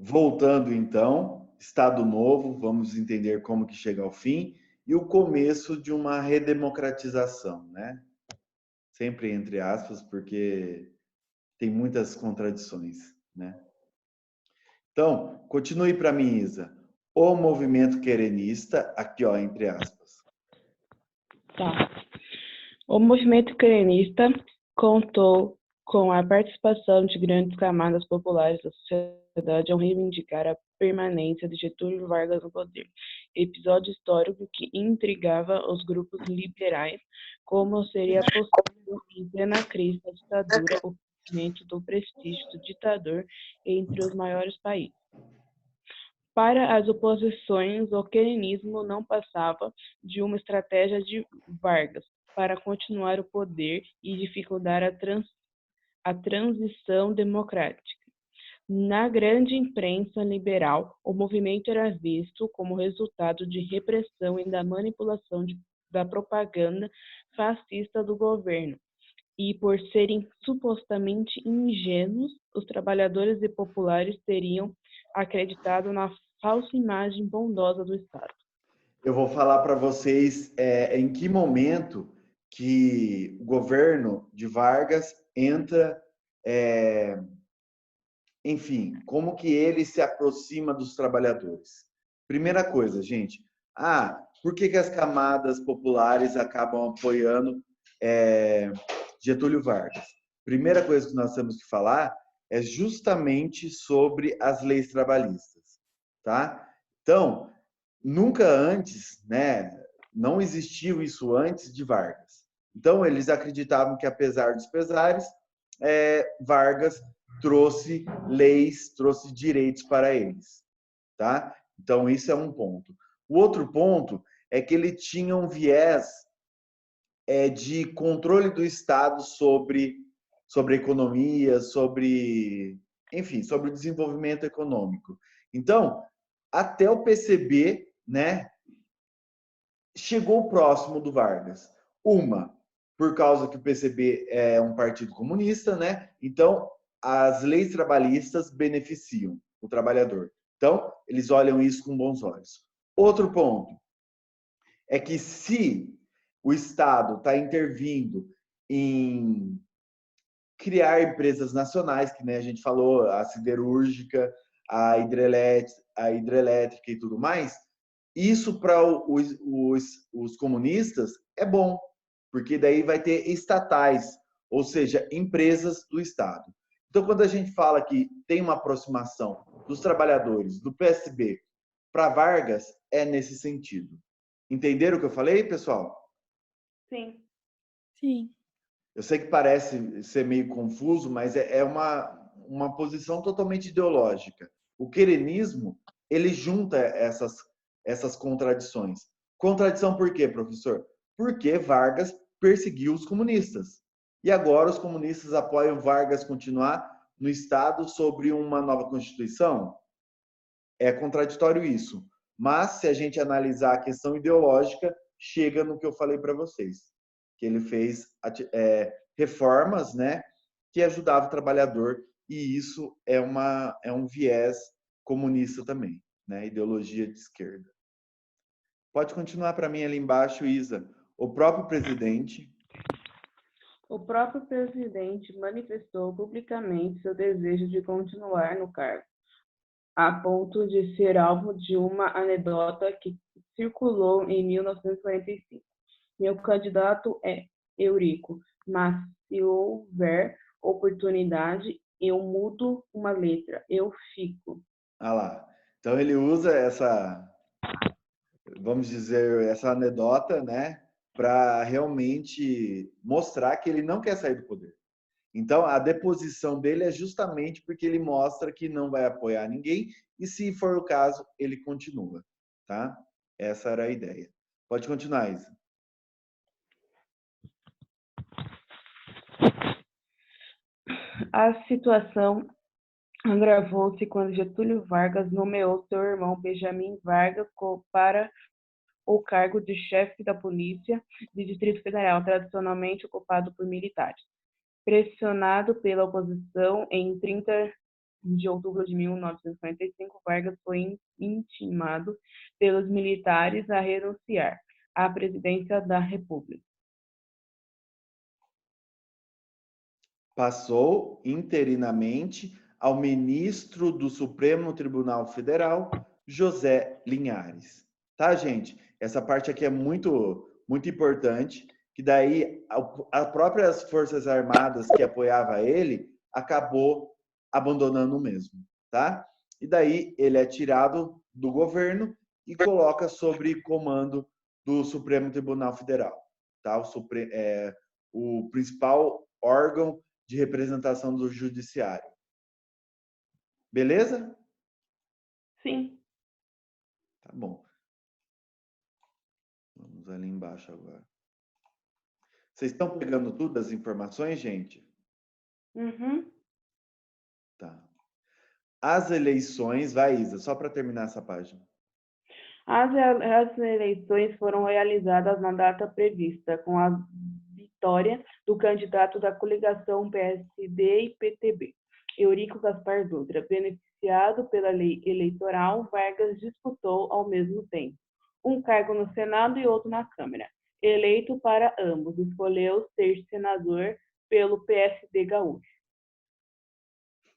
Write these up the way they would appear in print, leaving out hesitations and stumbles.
Voltando então, Estado Novo, vamos entender como que chega ao fim, e o começo de uma redemocratização, né? Sempre entre aspas, porque tem muitas contradições, né? Então, continue para mim, Isa. O movimento querenista, aqui ó, entre aspas. Tá. O movimento querenista contou com a participação de grandes camadas populares da sociedade ao reivindicar a permanência de Getúlio Vargas no poder. Episódio histórico que intrigava os grupos liberais, como seria possível, em plena crise da ditadura, o crescimento do prestígio do ditador entre os maiores países. Para as oposições, o querenismo não passava de uma estratégia de Vargas para continuar o poder e dificultar a transição democrática. Na grande imprensa liberal, o movimento era visto como resultado de repressão e da manipulação da propaganda fascista do governo. E por serem supostamente ingênuos, os trabalhadores e populares teriam acreditado na falsa imagem bondosa do Estado. Eu vou falar para vocês em que momento que o governo de Vargas entra, enfim, como que ele se aproxima dos trabalhadores. Primeira coisa, gente, por que as camadas populares acabam apoiando Getúlio Vargas? Primeira coisa que nós temos que falar é justamente sobre as leis trabalhistas, tá? Então, nunca antes, né, não existiu isso antes de Vargas. Então, eles acreditavam que, apesar dos pesares, Vargas trouxe leis, trouxe direitos para eles, tá? Então, isso é um ponto. O outro ponto é que ele tinha um viés de controle do Estado sobre a economia, enfim, sobre o desenvolvimento econômico. Então, até o PCB, né, chegou próximo do Vargas. Uma, por causa que o PCB é um partido comunista, né? Então, as leis trabalhistas beneficiam o trabalhador. Então, eles olham isso com bons olhos. Outro ponto é que se o Estado está intervindo em criar empresas nacionais, que né, a gente falou, a siderúrgica, a hidrelétrica e tudo mais, isso para os comunistas é bom, porque daí vai ter estatais, ou seja, empresas do Estado. Então, quando a gente fala que tem uma aproximação dos trabalhadores do PSB para Vargas, é nesse sentido. Entenderam o que eu falei, pessoal? Sim. Sim. Eu sei que parece ser meio confuso, mas é uma posição totalmente ideológica. O querenismo, ele junta essas contradições. Contradição por quê, professor? Porque Vargas perseguiu os comunistas. E agora os comunistas apoiam Vargas continuar no Estado sobre uma nova Constituição? É contraditório isso. Mas, se a gente analisar a questão ideológica, chega no que eu falei para vocês, que ele fez reformas, né, que ajudavam o trabalhador, e isso é um viés comunista também, né, ideologia de esquerda. Pode continuar para mim ali embaixo, Isa. O próprio presidente manifestou publicamente seu desejo de continuar no cargo, a ponto de ser alvo de uma anedota que circulou em 1945. Meu candidato é Eurico, mas se houver oportunidade, eu mudo uma letra, eu fico. Ah lá. Então ele usa vamos dizer, essa anedota, né, para realmente mostrar que ele não quer sair do poder. Então, a deposição dele é justamente porque ele mostra que não vai apoiar ninguém e, se for o caso, ele continua, tá? Essa era a ideia. Pode continuar, Isa. A situação agravou-se quando Getúlio Vargas nomeou seu irmão Benjamin Vargas para o cargo de chefe da Polícia do Distrito Federal, tradicionalmente ocupado por militares. Pressionado pela oposição, em 30 de outubro de 1945, Vargas foi intimado pelos militares a renunciar à presidência da República. Passou interinamente ao ministro do Supremo Tribunal Federal, José Linhares. Tá, gente? Essa parte aqui é muito importante, que daí as próprias Forças Armadas que apoiavam ele acabou abandonando o mesmo, tá? E daí ele é tirado do governo e coloca sobre comando do Supremo Tribunal Federal, tá? O principal órgão de representação do judiciário. Beleza? Sim. Tá bom. Vamos ali embaixo agora. Vocês estão pegando tudo as informações, gente? Uhum. Tá. As eleições, vai, Isa, só para terminar essa página. As eleições foram realizadas na data prevista, com a vitória do candidato da coligação PSD e PTB, Eurico Gaspar Dutra. Beneficiado pela lei eleitoral, Vargas disputou ao mesmo tempo um cargo no Senado e outro na Câmara. Eleito para ambos, escolheu ser senador pelo PSD gaúcho.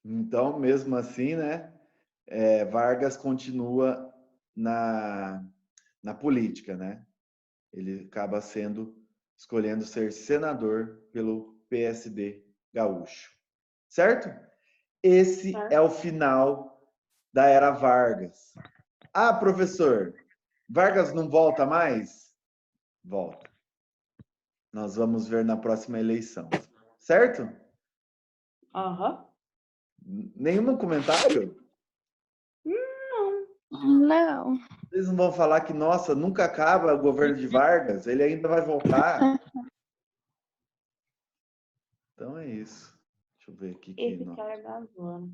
Então, mesmo assim, né, Vargas continua na política, né? Ele acaba escolhendo ser senador pelo PSD gaúcho. Certo? Esse é o final da era Vargas. Ah, professor, Vargas não volta mais? Volta. Nós vamos ver na próxima eleição. Certo? Aham. Nenhum comentário? Não. Vocês não vão falar que, nossa, nunca acaba o governo de Vargas? Ele ainda vai voltar? Então é isso. Deixa eu ver aqui. Esse cara da zona.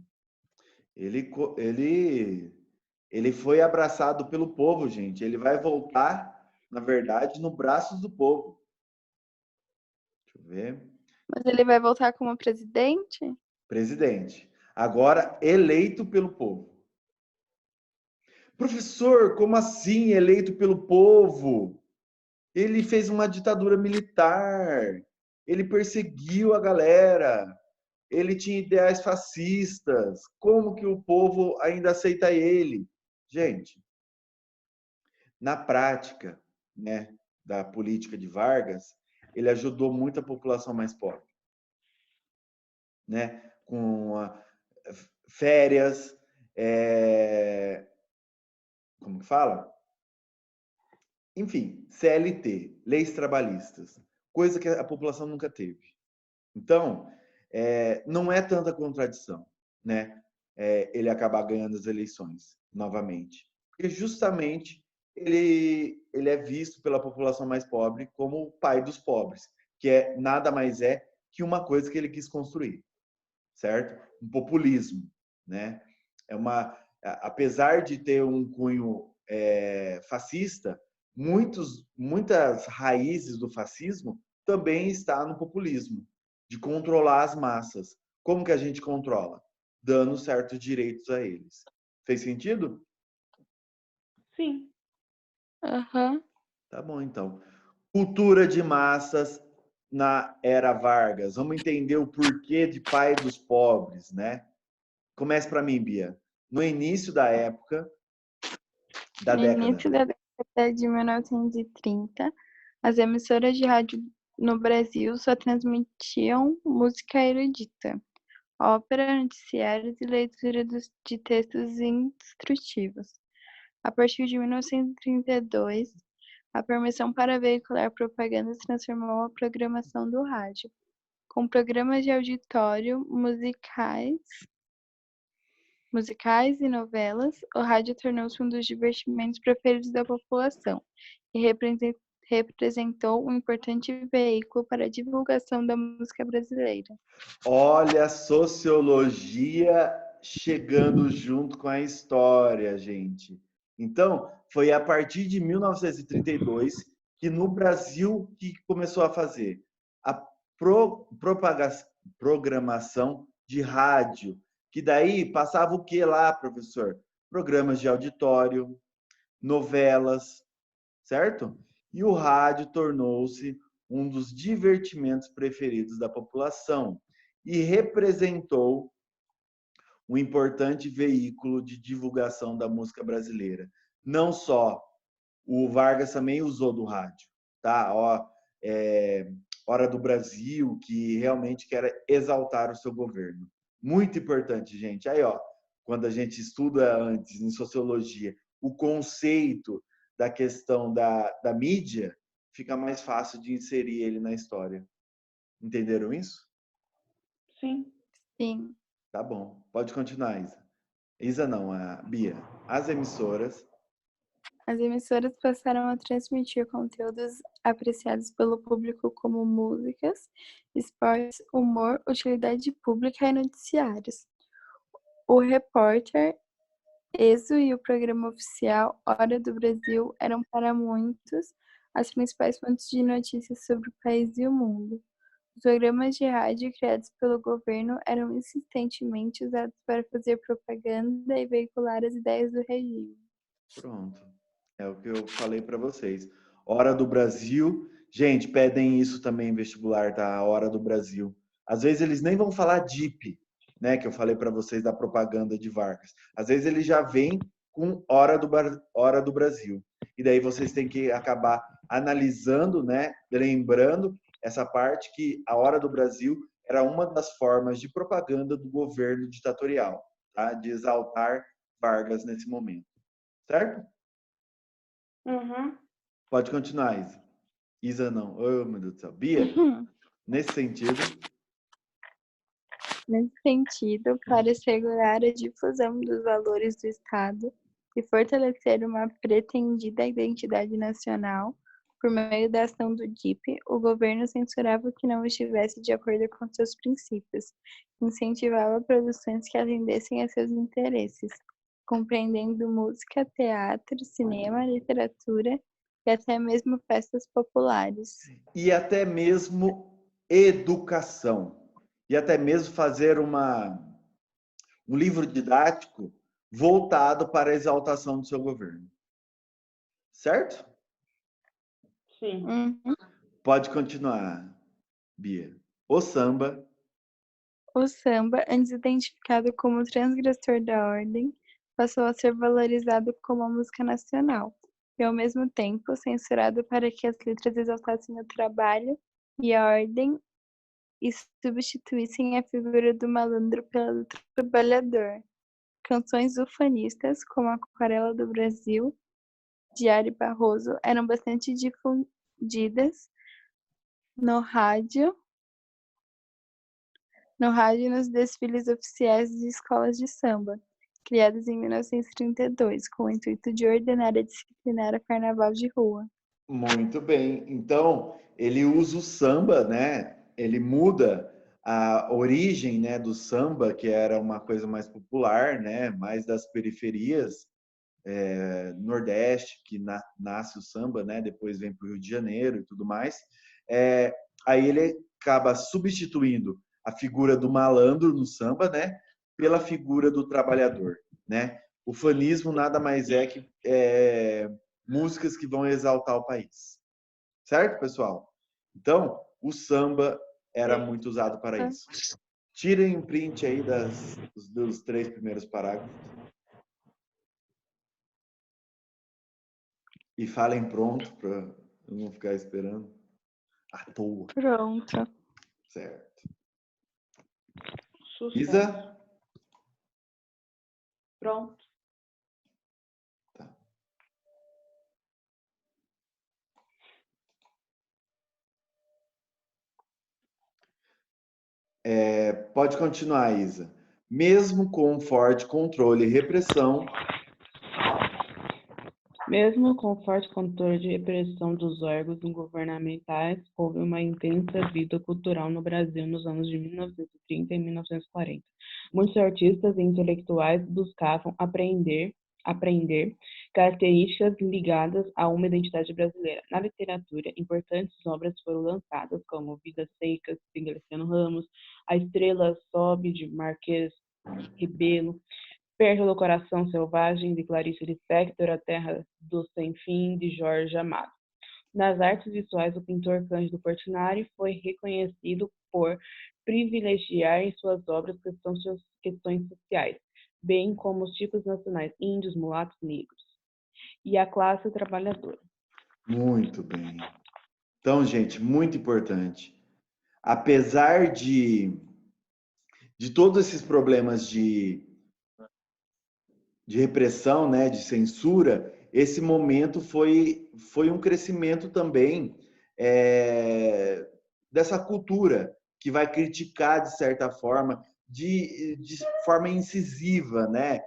Ele foi abraçado pelo povo, gente. Ele vai voltar, na verdade, no braços do povo. Deixa eu ver. Mas ele vai voltar como presidente? Presidente. Agora eleito pelo povo. Professor, como assim eleito pelo povo? Ele fez uma ditadura militar. Ele perseguiu a galera. Ele tinha ideais fascistas. Como que o povo ainda aceita ele? Gente, na prática, né, da política de Vargas, ele ajudou muito a população mais pobre, né, com férias, como que fala? Enfim, CLT, leis trabalhistas, coisa que a população nunca teve. Então, não é tanta contradição, né? Ele acabar ganhando as eleições novamente, porque justamente ele é visto pela população mais pobre como o pai dos pobres, que nada mais é que uma coisa que ele quis construir, certo? Um populismo, né? Apesar de ter um cunho fascista, muitas raízes do fascismo também está no populismo, de controlar as massas. Como que a gente controla? Dando certos direitos a eles. Fez sentido? Sim. Aham. Tá bom, então. Cultura de massas na era Vargas. Vamos entender o porquê de pai dos pobres, né? Comece para mim, Bia. No início da época, da No década. início da década de 1930, as emissoras de rádio no Brasil só transmitiam música erudita, ópera, noticiários e leitura de textos instrutivos. A partir de 1932, a permissão para veicular propaganda transformou a programação do rádio, com programas de auditório, musicais e novelas. O rádio tornou-se um dos divertimentos preferidos da população e representou um importante veículo para a divulgação da música brasileira. Olha a sociologia chegando junto com a história, gente. Então, foi a partir de 1932 que no Brasil que começou a fazer a programação de rádio, Que daí passava o que lá, professor? Programas de auditório, novelas, certo? E o rádio tornou-se um dos divertimentos preferidos da população e representou um importante veículo de divulgação da música brasileira. Não só o Vargas também usou do rádio, tá? Hora do Brasil, que realmente quer exaltar o seu governo. Muito importante, gente. Aí, ó, quando a gente estuda antes em sociologia o conceito da questão da mídia, fica mais fácil de inserir ele na história. Entenderam isso? Sim. Sim. Tá bom. Pode continuar, Isa. Isa não, a Bia. As emissoras. As emissoras passaram a transmitir conteúdos apreciados pelo público como músicas, esportes, humor, utilidade pública e noticiários. O Repórter, Exo e o programa oficial Hora do Brasil eram para muitos as principais fontes de notícias sobre o país e o mundo. Os programas de rádio criados pelo governo eram insistentemente usados para fazer propaganda e veicular as ideias do regime. Pronto. É o que eu falei para vocês. Hora do Brasil. Gente, pedem isso também em vestibular, tá? A Hora do Brasil. Às vezes eles nem vão falar DIP, né? Que eu falei para vocês da propaganda de Vargas. Às vezes ele já vem com Hora do Brasil. E daí vocês têm que acabar analisando, né? Lembrando essa parte que a Hora do Brasil era uma das formas de propaganda do governo ditatorial, tá? De exaltar Vargas nesse momento. Certo? Uhum. Pode continuar, Isa. Isa não. Oh, meu Deus do céu. Bia, nesse sentido. Nesse sentido, para assegurar a difusão dos valores do Estado e fortalecer uma pretendida identidade nacional, por meio da ação do DIP, o governo censurava o que não estivesse de acordo com seus princípios, incentivava produções que atendessem a seus interesses, compreendendo música, teatro, cinema, literatura e até mesmo festas populares. E até mesmo educação. E até mesmo fazer um livro didático voltado para a exaltação do seu governo. Certo? Sim. Pode continuar, Bia. O samba. O samba, antes identificado como transgressor da ordem, passou a ser valorizado como a música nacional e, ao mesmo tempo, censurado para que as letras exaltassem o trabalho e a ordem e substituíssem a figura do malandro pela do trabalhador. Canções ufanistas, como Aquarela do Brasil, de Ari Barroso, eram bastante difundidas no rádio e nos desfiles oficiais de escolas de samba, criadas em 1932, com o intuito de ordenar e disciplinar o carnaval de rua. Muito bem. Então, ele usa o samba, né? Ele muda a origem, né, do samba, que era uma coisa mais popular, né, mais das periferias, Nordeste, que nasce o samba, né? Depois vem para o Rio de Janeiro e tudo mais. Aí ele acaba substituindo a figura do malandro no samba, né? Pela figura do trabalhador, né? O fanismo nada mais é que músicas que vão exaltar o país. Certo, pessoal? Então, o samba era muito usado para isso. Tirem um print aí dos 3 primeiros parágrafos. E falem pronto para eu não ficar esperando à toa. Pronto. Certo. Sucesso. Isa? Pronto. Tá. Pode continuar, Isa. Mesmo com um forte controle e repressão. Mesmo com o forte controle de repressão dos órgãos governamentais, houve uma intensa vida cultural no Brasil nos anos de 1930 e 1940. Muitos artistas e intelectuais buscavam aprender características ligadas a uma identidade brasileira. Na literatura, importantes obras foram lançadas, como Vidas Secas, de Graciliano Ramos, A Estrela Sobe, de Marquês Rebelo, Perto do Coração Selvagem, de Clarice Lispector, A Terra do Sem Fim, de Jorge Amado. Nas artes visuais, o pintor Cândido Portinari foi reconhecido por privilegiar em suas obras questões sociais, bem como os tipos nacionais índios, mulatos, negros e a classe trabalhadora. Muito bem. Então, gente, muito importante. Apesar de todos esses problemas de repressão, né, de censura, esse momento foi um crescimento também dessa cultura que vai criticar, de certa forma, de forma incisiva, né?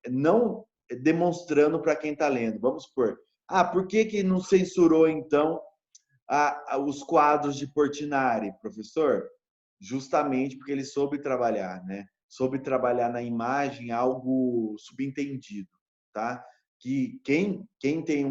Não demonstrando para quem está lendo. Vamos supor, por que não censurou, então, os quadros de Portinari, professor? Justamente porque ele soube trabalhar, né? Soube trabalhar na imagem algo subentendido, tá? Que quem tem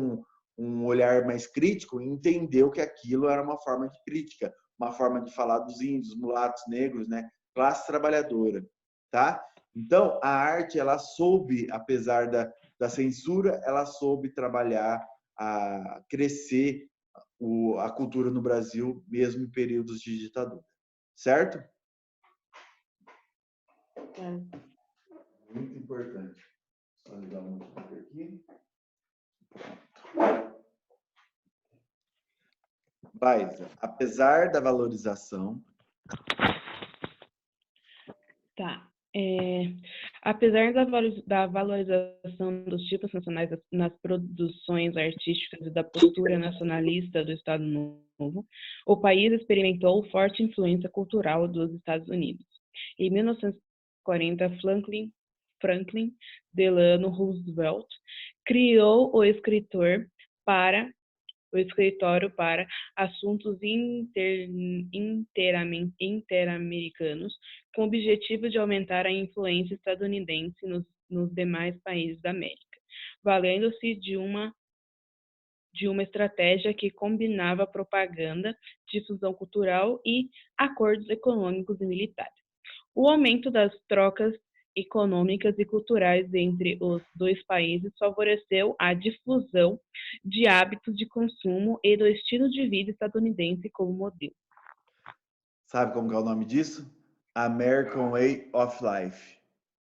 um olhar mais crítico entendeu que aquilo era uma forma de crítica, uma forma de falar dos índios, mulatos, negros, né? Classe trabalhadora, tá? Então, a arte, ela soube, apesar da censura, ela soube trabalhar, a crescer a cultura no Brasil, mesmo em períodos de ditadura. Certo? Muito importante. Só ligar o notebook aqui. Pronto. Baisa, apesar da valorização. Tá. Apesar da valorização dos tipos nacionais nas produções artísticas e da postura nacionalista do Estado Novo, o país experimentou forte influência cultural dos Estados Unidos. Em 1940, Franklin Delano Roosevelt criou o Escritório para Assuntos Interamericanos, com o objetivo de aumentar a influência estadunidense nos demais países da América, valendo-se de uma estratégia que combinava propaganda, difusão cultural e acordos econômicos e militares. O aumento das trocas econômicas e culturais entre os dois países favoreceu a difusão de hábitos de consumo e do estilo de vida estadunidense como modelo. Sabe como é o nome disso? American Way of Life,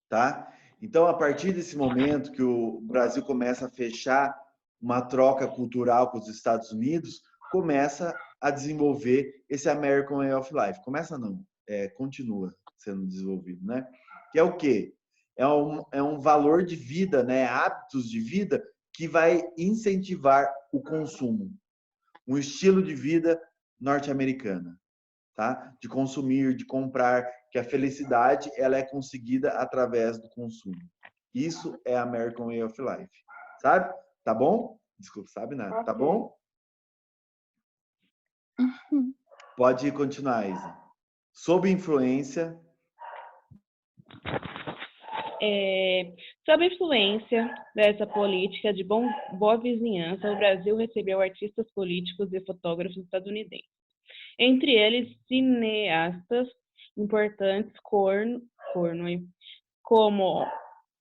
tá? Então, a partir desse momento que o Brasil começa a fechar uma troca cultural com os Estados Unidos, começa a desenvolver esse American Way of Life. Começa não, continua sendo desenvolvido, né? Que é o quê? É um valor de vida, né? Hábitos de vida que vai incentivar o consumo. Um estilo de vida norte-americana, tá? De consumir, de comprar, que a felicidade ela é conseguida através do consumo. Isso é American Way of Life, sabe? Tá bom? Desculpa, sabe nada. Tá bom? Pode continuar, Isa. Sob influência. Sob a influência dessa política de boa vizinhança, o Brasil recebeu artistas políticos e fotógrafos estadunidenses. Entre eles, cineastas importantes como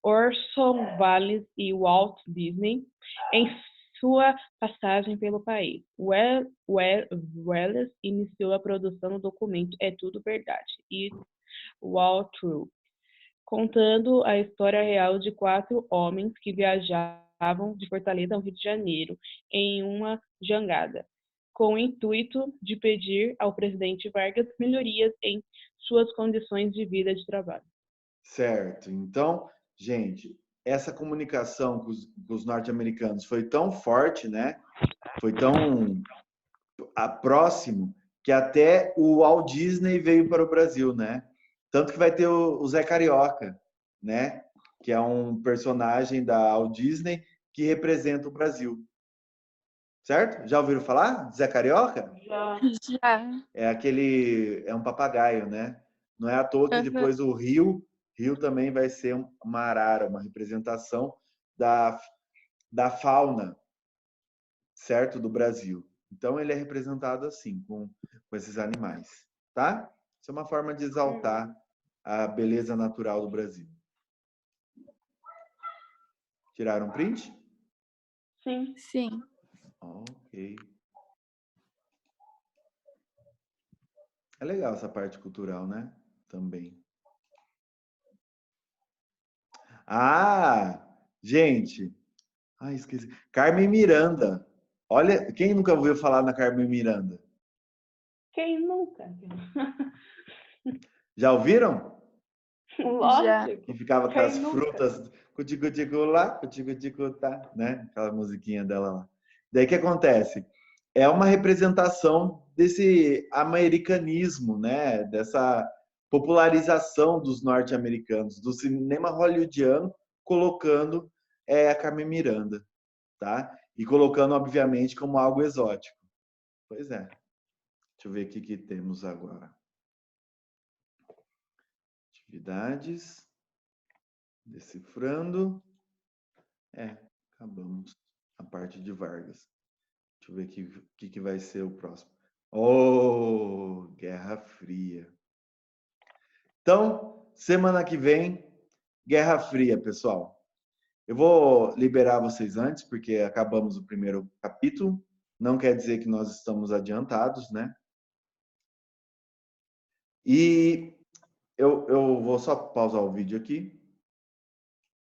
Orson Welles e Walt Disney, em sua passagem pelo país. Welles iniciou a produção do documento É Tudo Verdade, It's All True, contando a história real de 4 homens que viajavam de Fortaleza ao Rio de Janeiro em uma jangada, com o intuito de pedir ao presidente Vargas melhorias em suas condições de vida e de trabalho. Certo. Então, gente, essa comunicação com os norte-americanos foi tão forte, né? Foi tão próximo que até o Walt Disney veio para o Brasil, né? Tanto que vai ter o Zé Carioca, né? Que é um personagem da Walt Disney que representa o Brasil. Certo? Já ouviram falar? Zé Carioca? Já. É um papagaio, né? Não é à toa que depois o Rio também vai ser uma arara, uma representação da fauna, certo? Do Brasil. Então ele é representado assim, com esses animais, tá? Isso é uma forma de exaltar a beleza natural do Brasil. Tiraram um print? Sim. Sim. Ok. É legal essa parte cultural, né? Também. Ah, gente. Ai, esqueci. Carmen Miranda. Olha, quem nunca ouviu falar na Carmen Miranda? Quem nunca? Já ouviram? Lógico. Que ficava com Quem as nunca? frutas, cuticutico lá, cuticutico tá, né? Aquela musiquinha dela lá. Daí o que acontece? É uma representação desse americanismo, né? Dessa popularização dos norte-americanos, do cinema hollywoodiano, colocando a Carmen Miranda, tá? E colocando, obviamente, como algo exótico. Pois é. Deixa eu ver o que temos agora. Atividades. Decifrando. Acabamos a parte de Vargas. Deixa eu ver o que vai ser o próximo. Oh, Guerra Fria. Então, semana que vem, Guerra Fria, pessoal. Eu vou liberar vocês antes, porque acabamos o primeiro capítulo. Não quer dizer que nós estamos adiantados, né? E eu vou só pausar o vídeo aqui.